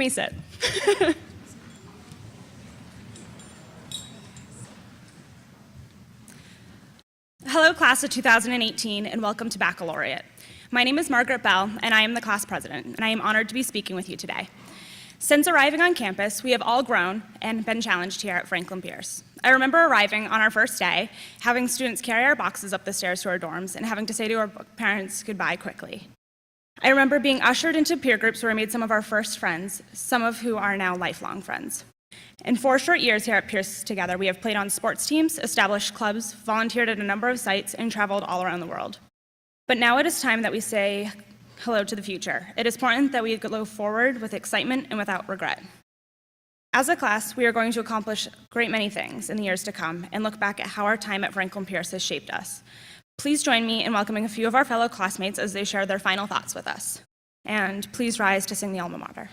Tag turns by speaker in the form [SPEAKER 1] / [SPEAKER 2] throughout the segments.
[SPEAKER 1] may sit. Hello, class of 2018, and welcome to Baccalaureate. My name is Margaret Bell, and I am the class president, and I am honored to be speaking with you today. Since arriving on campus, we have all grown and been challenged here at Franklin Pierce. I remember arriving on our first day, having students carry our boxes up the stairs to our dorms, and having to say to our parents goodbye quickly. I remember being ushered into peer groups where I made some of our first friends, some of who are now lifelong friends. In 4 short years here at Pierce together, we have played on sports teams, established clubs, volunteered at a number of sites, and traveled all around the world. But now it is time that we say hello to the future. It is important that we go forward with excitement and without regret. As a class, we are going to accomplish a great many things in the years to come and look back at how our time at Franklin Pierce has shaped us. Please join me in welcoming a few of our fellow classmates as they share their final thoughts with us. And please rise to sing the alma mater.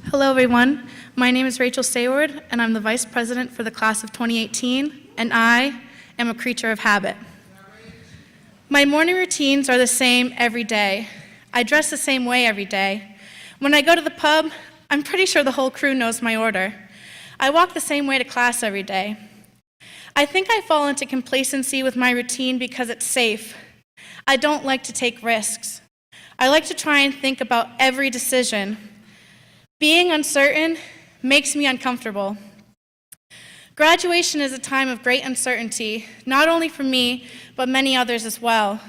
[SPEAKER 2] Hello, everyone. My name is Rachel Sayward, and I'm the Vice President for the class of 2018, and I am a creature of habit. My morning routines are the same every day. I dress the same way every day. When I go to the pub, I'm pretty sure the whole crew knows my order. I walk the same way to class every day. I think I fall into complacency with my routine because it's safe. I don't like to take risks. I like to try and think about every decision. Being uncertain makes me uncomfortable. Graduation is a time of great uncertainty, not only for me, but many others as well.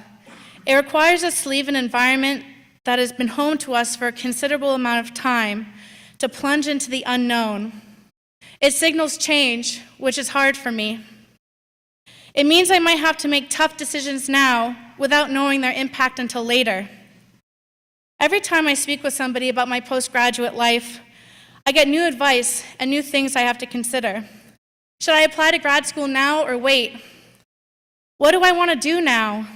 [SPEAKER 2] It requires us to leave an environment that has been home to us for a considerable amount of time, to plunge into the unknown. It signals change, which is hard for me. It means I might have to make tough decisions now without knowing their impact until later. Every time I speak with somebody about my postgraduate life, I get new advice and new things I have to consider. Should I apply to grad school now or wait? What do I want to do now?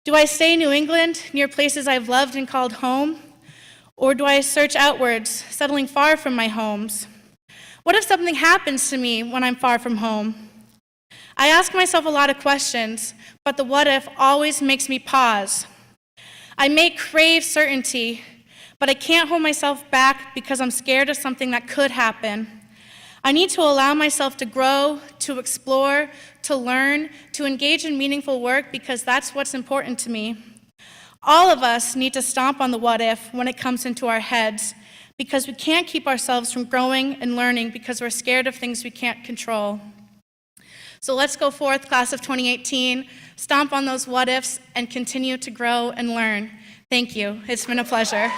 [SPEAKER 2] Do I stay in New England, near places I've loved and called home? Or do I search outwards, settling far from my homes? What if something happens to me when I'm far from home? I ask myself a lot of questions, but the what if always makes me pause. I may crave certainty, but I can't hold myself back because I'm scared of something that could happen. I need to allow myself to grow, to explore, to learn, to engage in meaningful work because that's what's important to me. All of us need to stomp on the what if when it comes into our heads because we can't keep ourselves from growing and learning because we're scared of things we can't control. So let's go forth, class of 2018, stomp on those what ifs and continue to grow and learn. Thank you. It's been a pleasure.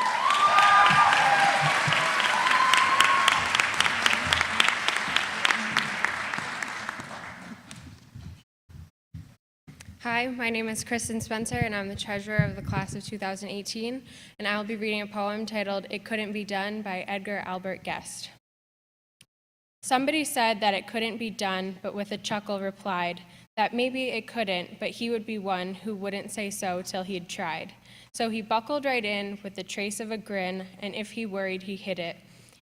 [SPEAKER 3] Hi, my name is Kristen Spencer, and I'm the treasurer of the class of 2018, and I will be reading a poem titled It Couldn't Be Done by Edgar Albert Guest. Somebody said that it couldn't be done, but with a chuckle replied that maybe it couldn't, but he would be one who wouldn't say so till he'd tried. So he buckled right in with the trace of a grin, and if he worried, he hid it.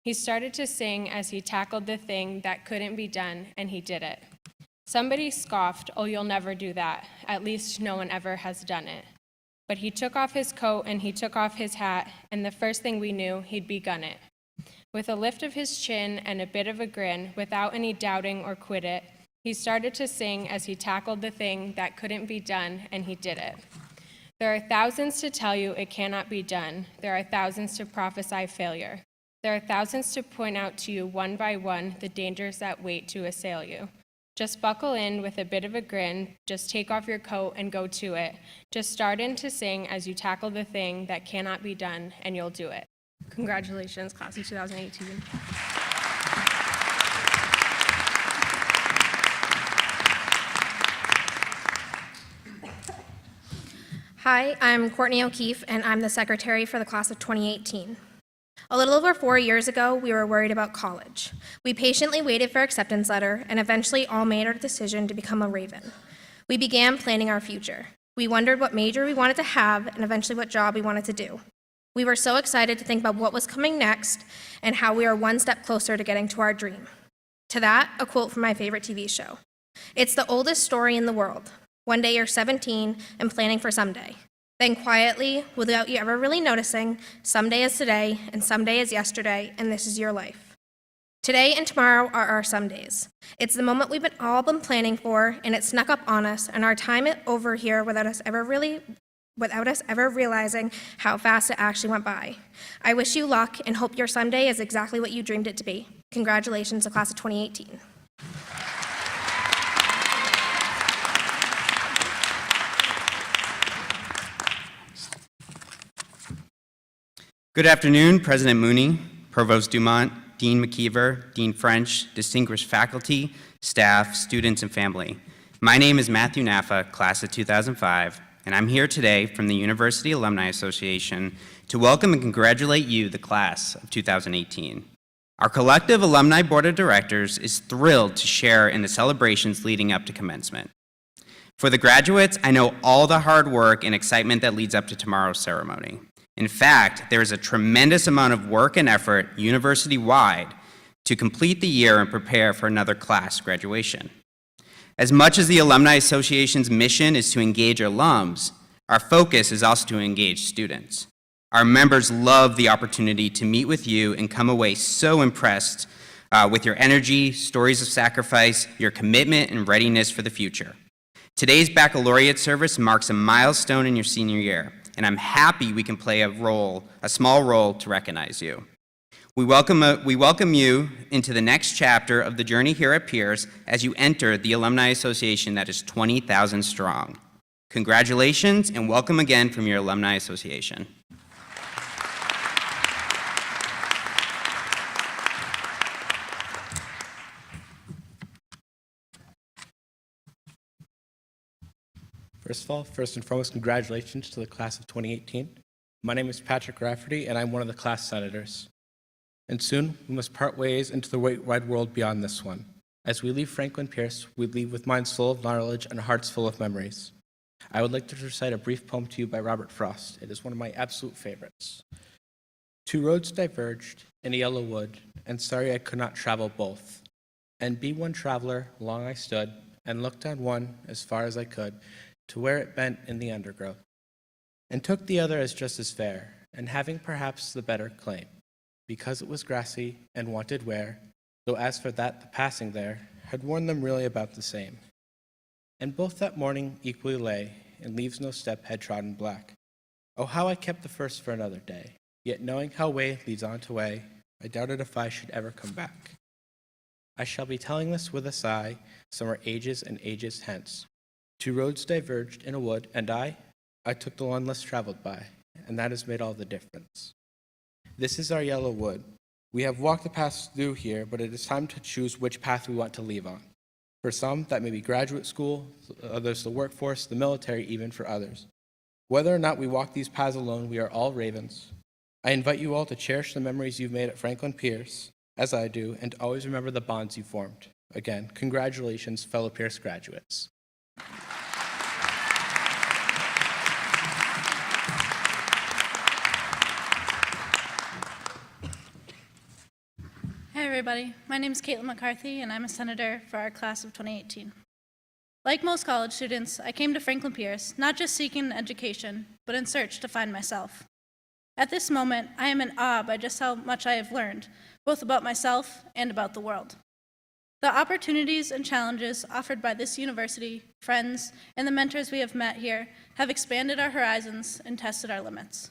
[SPEAKER 3] He started to sing as he tackled the thing that couldn't be done, and he did it. Somebody scoffed, "Oh, you'll never do that. At least no one ever has done it." But he took off his coat and he took off his hat, and the first thing we knew, he'd begun it. With a lift of his chin and a bit of a grin, without any doubting or quit it, he started to sing as he tackled the thing that couldn't be done, and he did it. There are thousands to tell you it cannot be done. There are thousands to prophesy failure. There are thousands to point out to you one by one the dangers that wait to assail you. Just buckle in with a bit of a grin, just take off your coat and go to it. Just start in to sing as you tackle the thing that cannot be done, and you'll do it. Congratulations, class of 2018.
[SPEAKER 4] Hi, I'm Courtney O'Keefe, and I'm the secretary for the class of 2018. A little over 4 years ago, we were worried about college. We patiently waited for acceptance letter and eventually all made our decision to become a Raven. We began planning our future. We wondered what major we wanted to have and eventually what job we wanted to do. We were so excited to think about what was coming next and how we are one step closer to getting to our dream. To that, a quote from my favorite TV show. It's the oldest story in the world. One day you're 17 and planning for someday. Then quietly, without you ever really noticing, someday is today, and someday is yesterday, and this is your life. Today and tomorrow are our somedays. It's the moment we've all been planning for, and it snuck up on us, and our time over here without us ever realizing how fast it actually went by. I wish you luck and hope your someday is exactly what you dreamed it to be. Congratulations to class of 2018.
[SPEAKER 5] Good afternoon, President Mooney, Provost Dumont, Dean McKeever, Dean French, distinguished faculty, staff, students, and family. My name is Matthew Naffa, class of 2005, and I'm here today from the University Alumni Association to welcome and congratulate you, the class of 2018. Our collective alumni board of directors is thrilled to share in the celebrations leading up to commencement. For the graduates, I know all the hard work and excitement that leads up to tomorrow's ceremony. In fact, there is a tremendous amount of work and effort university-wide to complete the year and prepare for another class graduation. As much as the Alumni Association's mission is to engage alums, our focus is also to engage students. Our members love the opportunity to meet with you and come away so impressed with your energy, stories of sacrifice, your commitment, and readiness for the future. Today's baccalaureate service marks a milestone in your senior year, and I'm happy we can play a small role to recognize you. We welcome you into the next chapter of the journey here at Pierce as you enter the Alumni Association that is 20,000 strong. Congratulations and welcome again from your Alumni Association.
[SPEAKER 6] First of all, first and foremost, congratulations to the class of 2018. My name is Patrick Rafferty, and I'm one of the class senators. and soon we must part ways into the wide world beyond this one. As we leave Franklin Pierce, we leave with minds full of knowledge and hearts full of memories. I would like to recite a brief poem to you by Robert Frost. It is one of my absolute favorites. Two roads diverged in a yellow wood, and sorry I could not travel both. And be one traveler, long I stood, and looked on one as far as I could, to where it bent in the undergrowth, and took the other as just as fair, and having perhaps the better claim, because it was grassy and wanted wear, though as for that the passing there had worn them really about the same. And both that morning equally lay, and leaves no step had trodden black. Oh, how I kept the first for another day, yet knowing how way leads on to way, I doubted if I should ever come back. I shall be telling this with a sigh, some are ages and ages hence. Two roads diverged in a wood, and I took the one less traveled by, and that has made all the difference. This is our yellow wood. We have walked the paths through here, but it is time to choose which path we want to leave on. For some, that may be graduate school, others the workforce, the military, even for others. Whether or not we walk these paths alone, we are all ravens. I invite you all to cherish the memories you've made at Franklin Pierce, as I do, and always remember the bonds you formed. Again, congratulations, fellow Pierce graduates.
[SPEAKER 2] Hey everybody, my name is Caitlin McCarthy and I'm a senator for our class of 2018. Like most college students, I came to Franklin Pierce not just seeking an education, but in search to find myself. At this moment, I am in awe by just how much I have learned, both about myself and about the world. The opportunities and challenges offered by this university, friends, and the mentors we have met here have expanded our horizons and tested our limits.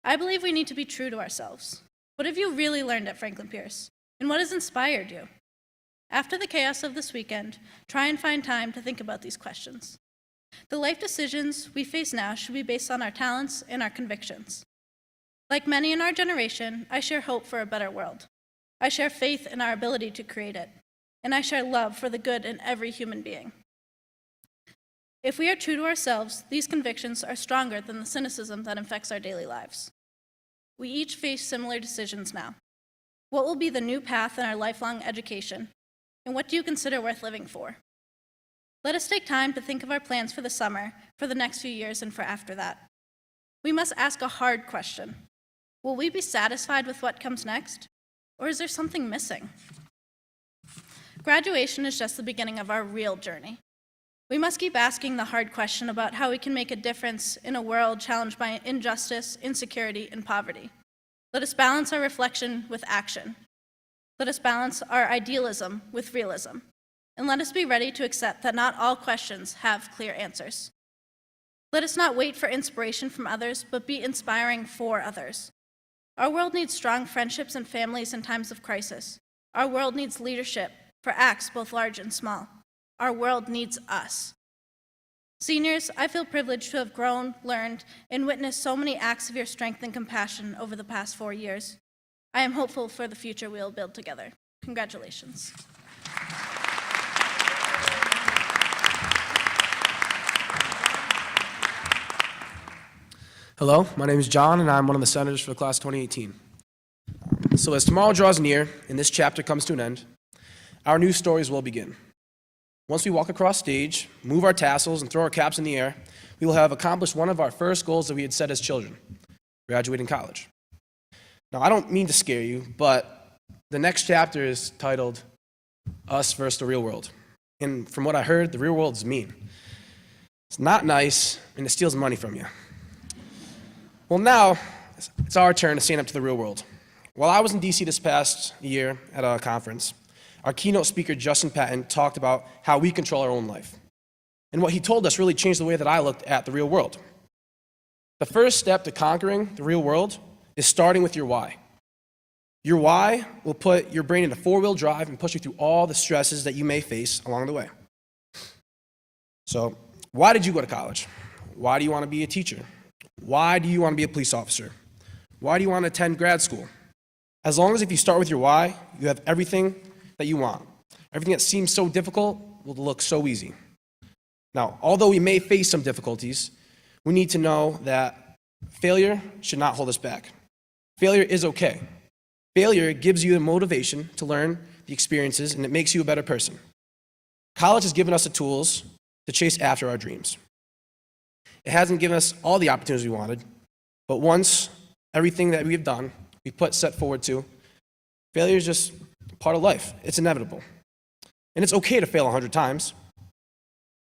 [SPEAKER 2] I believe we need to be true to ourselves. What have you really learned at Franklin Pierce? And what has inspired you? After the chaos of this weekend, try and find time to think about these questions. The life decisions we face now should be based on our talents and our convictions. Like many in our generation, I share hope for a better world. I share faith in our ability to create it. And I share love for the good in every human being. If we are true to ourselves, these convictions are stronger than the cynicism that infects our daily lives. We each face similar decisions now. What will be the new path in our lifelong education? And what do you consider worth living for? Let us take time to think of our plans for the summer, for the next few years, and for after that. We must ask a hard question. Will we be satisfied with what comes next? Or is there something missing? Graduation is just the beginning of our real journey. We must keep asking the hard question about how we can make a difference in a world challenged by injustice, insecurity, and poverty. Let us balance our reflection with action. Let us balance our idealism with realism. And let us be ready to accept that not all questions have clear answers. Let us not wait for inspiration from others, but be inspiring for others. Our world needs strong friendships and families in times of crisis. Our world needs leadership for acts both large and small. Our world needs us. Seniors, I feel privileged to have grown, learned, and witnessed so many acts of your strength and compassion over the past 4 years. I am hopeful for the future we will build together. Congratulations.
[SPEAKER 7] Hello, my name is John, and I'm one of the senators for the class of 2018. So as tomorrow draws near and this chapter comes to an end, our new stories will begin. Once we walk across stage, move our tassels, and throw our caps in the air, we will have accomplished one of our first goals that we had set as children, graduating college. Now, I don't mean to scare you, but the next chapter is titled Us versus the Real World. And from what I heard, the real world is mean. It's not nice, and it steals money from you. Well, now, it's our turn to stand up to the real world. While I was in D.C. this past year at a conference, our keynote speaker, Justin Patton, talked about how we control our own life. And what he told us really changed the way that I looked at the real world. The first step to conquering the real world is starting with your why. Your why will put your brain into four-wheel drive and push you through all the stresses that you may face along the way. So, why did you go to college? Why do you want to be a teacher? Why do you want to be a police officer? Why do you want to attend grad school? As long as if you start with your why, you have everything that you want. Everything that seems so difficult will look so easy. Now, although we may face some difficulties, we need to know that failure should not hold us back. Failure is okay. Failure gives you the motivation to learn the experiences, and it makes you a better person. College has given us the tools to chase after our dreams. It hasn't given us all the opportunities we wanted, but once everything that we've done, set forward to, failure is just part of life. It's inevitable. And it's okay to fail 100 times.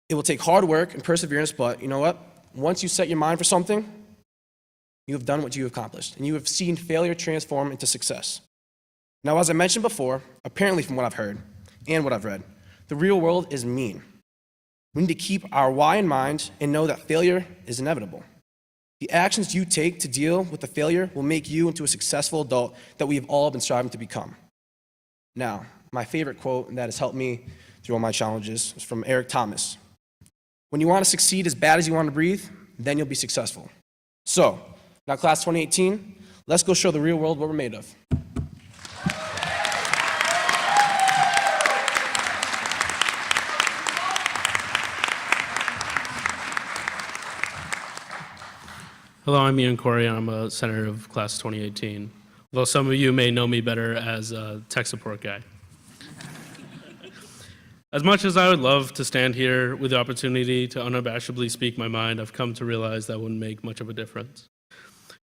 [SPEAKER 7] It will take hard work and perseverance, but you know what? Once you set your mind for something, you have done what you have accomplished, and you have seen failure transform into success. Now, as I mentioned before, apparently from what I've heard and what I've read, the real world is mean. We need to keep our why in mind and know that failure is inevitable. The actions you take to deal with the failure will make you into a successful adult that we have all been striving to become. Now, my favorite quote that has helped me through all my challenges is from Eric Thomas. When you want to succeed as bad as you want to breathe, then you'll be successful. So, now class 2018, let's go show the real world what we're made of.
[SPEAKER 8] Hello, I'm Ian Corey, and I'm a senator of class 2018, although some of you may know me better as a tech support guy. As much as I would love to stand here with the opportunity to unabashedly speak my mind, I've come to realize that wouldn't make much of a difference.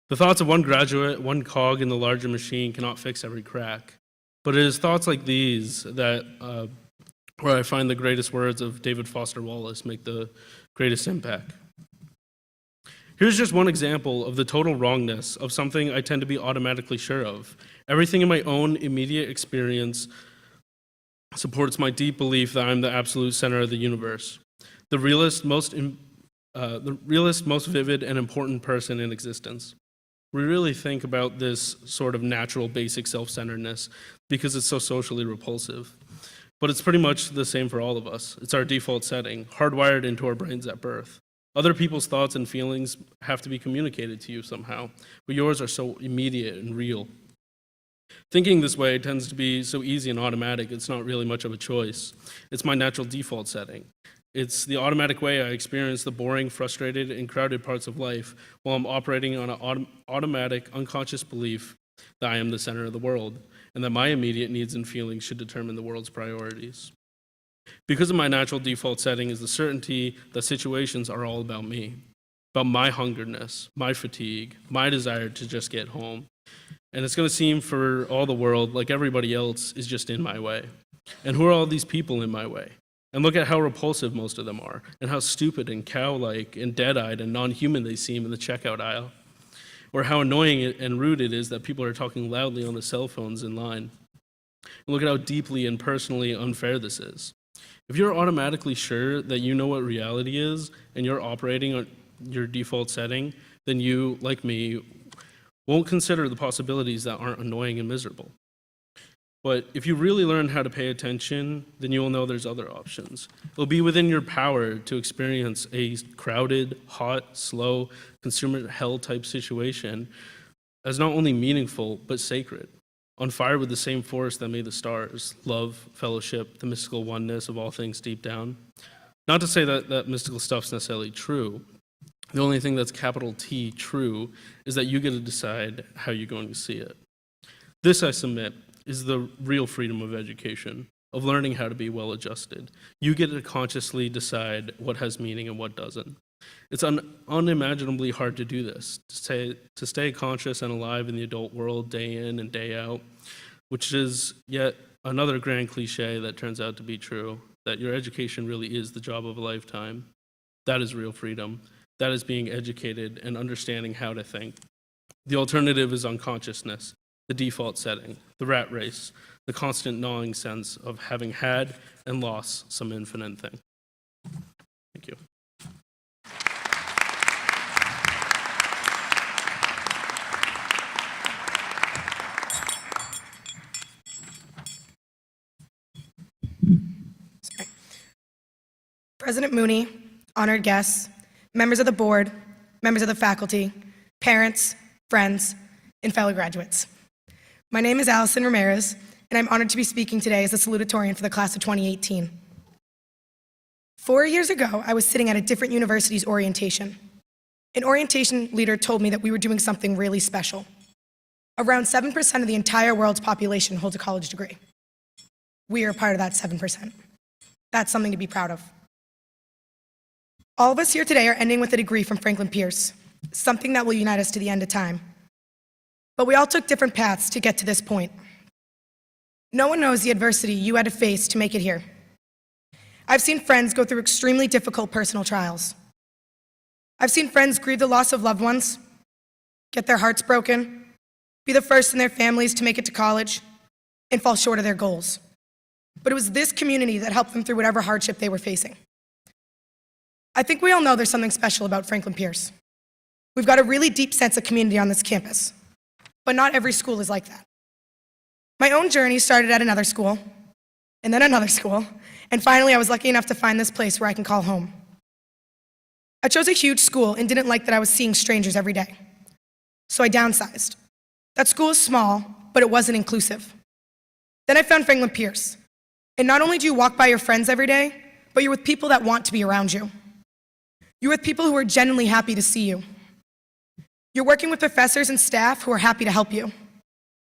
[SPEAKER 8] The thoughts of one graduate, one cog in the larger machine cannot fix every crack, but it is thoughts like these that where I find the greatest words of David Foster Wallace make the greatest impact. Here's just one example of the total wrongness of something I tend to be automatically sure of. Everything in my own immediate experience supports my deep belief that I'm the absolute center of the universe, the realest, most vivid and important person in existence. We really think about this sort of natural, basic self-centeredness because it's so socially repulsive. But it's pretty much the same for all of us. It's our default setting, hardwired into our brains at birth. Other people's thoughts and feelings have to be communicated to you somehow, but yours are so immediate and real. Thinking this way tends to be so easy and automatic, it's not really much of a choice. It's my natural default setting. It's the automatic way I experience the boring, frustrated, and crowded parts of life while I'm operating on an automatic, unconscious belief that I am the center of the world, and that my immediate needs and feelings should determine the world's priorities. Because of my natural default setting is the certainty that situations are all about me, about my hungerness, my fatigue, my desire to just get home. And it's going to seem for all the world like everybody else is just in my way. And who are all these people in my way? And look at how repulsive most of them are, and how stupid and cow-like and dead-eyed and non-human they seem in the checkout aisle. Or how annoying and rude it is that people are talking loudly on the cell phones in line. And look at how deeply and personally unfair this is. If you're automatically sure that you know what reality is and you're operating on your default setting, then you, like me, won't consider the possibilities that aren't annoying and miserable. But if you really learn how to pay attention, then you will know there's other options. It'll be within your power to experience a crowded, hot, slow, consumer hell type situation as not only meaningful, but sacred. On fire with the same force that made the stars, love, fellowship, the mystical oneness of all things deep down. Not to say that mystical stuff's necessarily true. The only thing that's capital T true is that you get to decide how you're going to see it. This, I submit, is the real freedom of education, of learning how to be well-adjusted. You get to consciously decide what has meaning and what doesn't. It's unimaginably hard to do this, to stay conscious and alive in the adult world day in and day out, which is yet another grand cliche that turns out to be true, that your education really is the job of a lifetime. That is real freedom. That is being educated and understanding how to think. The alternative is unconsciousness, the default setting, the rat race, the constant gnawing sense of having had and lost some infinite thing. Thank you.
[SPEAKER 9] President Mooney, honored guests, members of the board, members of the faculty, parents, friends, and fellow graduates. My name is Allison Ramirez, and I'm honored to be speaking today as the salutatorian for the class of 2018. 4 years ago, I was sitting at a different university's orientation. An orientation leader told me that we were doing something really special. Around 7% of the entire world's population holds a college degree. We are a part of that 7%. That's something to be proud of. All of us here today are ending with a degree from Franklin Pierce, something that will unite us to the end of time. But we all took different paths to get to this point. No one knows the adversity you had to face to make it here. I've seen friends go through extremely difficult personal trials. I've seen friends grieve the loss of loved ones, get their hearts broken, be the first in their families to make it to college, and fall short of their goals. But it was this community that helped them through whatever hardship they were facing. I think we all know there's something special about Franklin Pierce. We've got a really deep sense of community on this campus, but not every school is like that. My own journey started at another school, and then another school, and finally I was lucky enough to find this place where I can call home. I chose a huge school and didn't like that I was seeing strangers every day, so I downsized. That school is small, but it wasn't inclusive. Then I found Franklin Pierce, and not only do you walk by your friends every day, but you're with people that want to be around you. You're with people who are genuinely happy to see you. You're working with professors and staff who are happy to help you.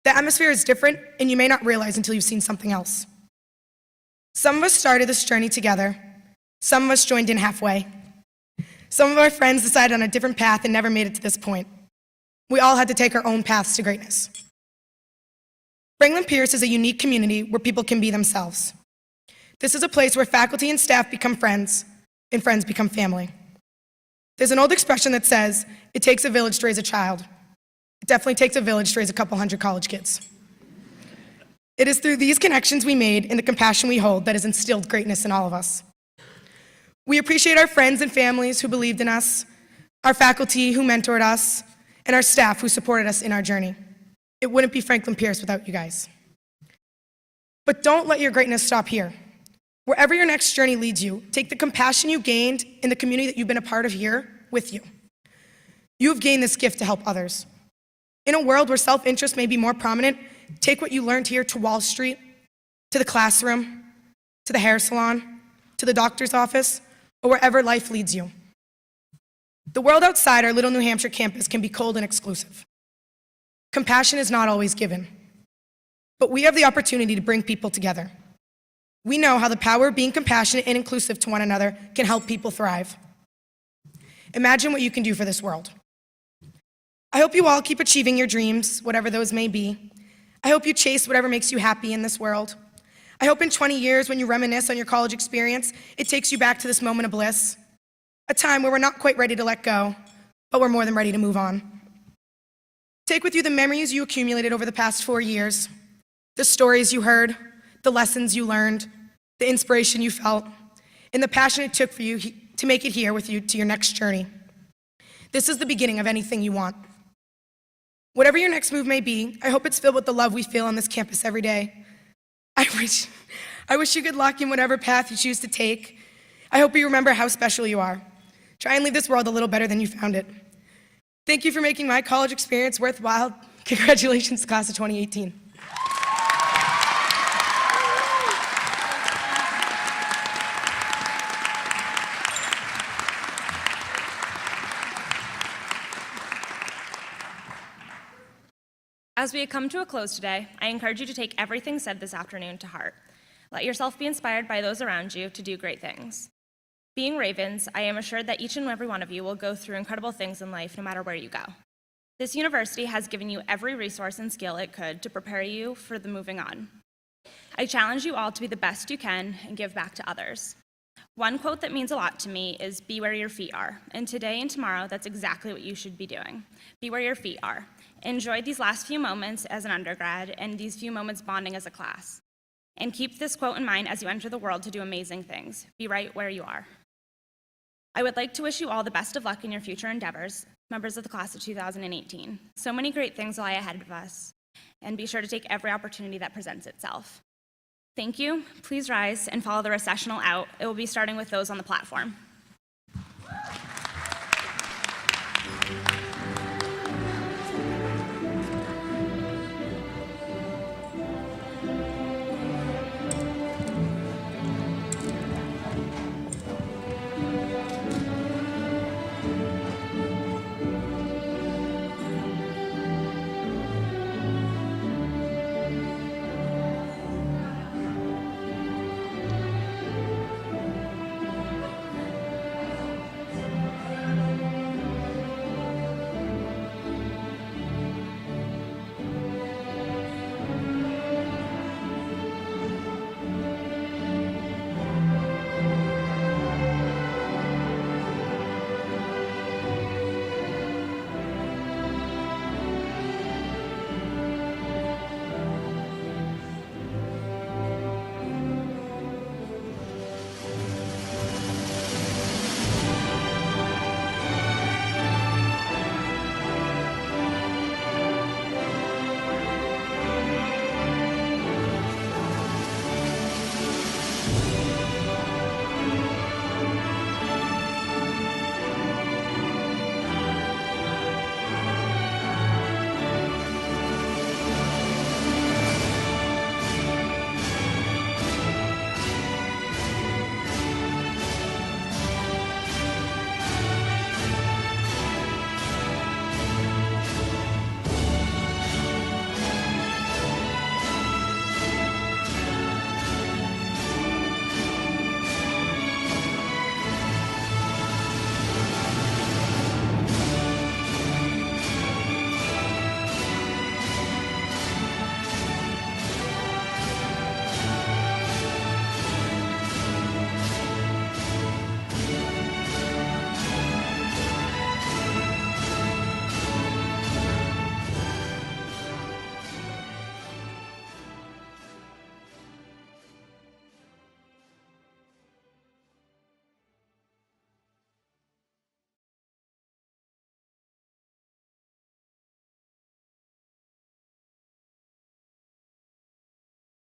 [SPEAKER 9] The atmosphere is different, and you may not realize until you've seen something else. Some of us started this journey together. Some of us joined in halfway. Some of our friends decided on a different path and never made it to this point. We all had to take our own paths to greatness. Franklin Pierce is a unique community where people can be themselves. This is a place where faculty and staff become friends, and friends become family. There's an old expression that says, it takes a village to raise a child. It definitely takes a village to raise a couple hundred college kids. It is through these connections we made and the compassion we hold that has instilled greatness in all of us. We appreciate our friends and families who believed in us, our faculty who mentored us, and our staff who supported us in our journey. It wouldn't be Franklin Pierce without you guys. But don't let your greatness stop here. Wherever your next journey leads you, take the compassion you gained in the community that you've been a part of here with you. You have gained this gift to help others. In a world where self-interest may be more prominent, take what you learned here to Wall Street, to the classroom, to the hair salon, to the doctor's office, or wherever life leads you. The world outside our little New Hampshire campus can be cold and exclusive. Compassion is not always given, but we have the opportunity to bring people together. We know how the power of being compassionate and inclusive to one another can help people thrive. Imagine what you can do for this world. I hope you all keep achieving your dreams, whatever those may be. I hope you chase whatever makes you happy in this world. I hope in 20 years, when you reminisce on your college experience, it takes you back to this moment of bliss, a time where we're not quite ready to let go, but we're more than ready to move on. Take with you the memories you accumulated over the past 4 years, the stories you heard, the lessons you learned, the inspiration you felt, and the passion it took for you to make it here with you to your next journey. This is the beginning of anything you want. Whatever your next move may be, I hope it's filled with the love we feel on this campus every day. I wish you good luck in whatever path you choose to take. I hope you remember how special you are. Try and leave this world a little better than you found it. Thank you for making my college experience worthwhile. Congratulations, class of 2018.
[SPEAKER 1] As we come to a close today, I encourage you to take everything said this afternoon to heart. Let yourself be inspired by those around you to do great things. Being Ravens, I am assured that each and every one of you will go through incredible things in life no matter where you go. This university has given you every resource and skill it could to prepare you for the moving on. I challenge you all to be the best you can and give back to others. One quote that means a lot to me is, "Be where your feet are." And today and tomorrow, that's exactly what you should be doing. Be where your feet are. Enjoy these last few moments as an undergrad and these few moments bonding as a class. And keep this quote in mind as you enter the world to do amazing things. Be right where you are. I would like to wish you all the best of luck in your future endeavors, members of the class of 2018. So many great things lie ahead of us, and be sure to take every opportunity that presents itself. Thank you. Please rise and follow the recessional out. It will be starting with those on the platform.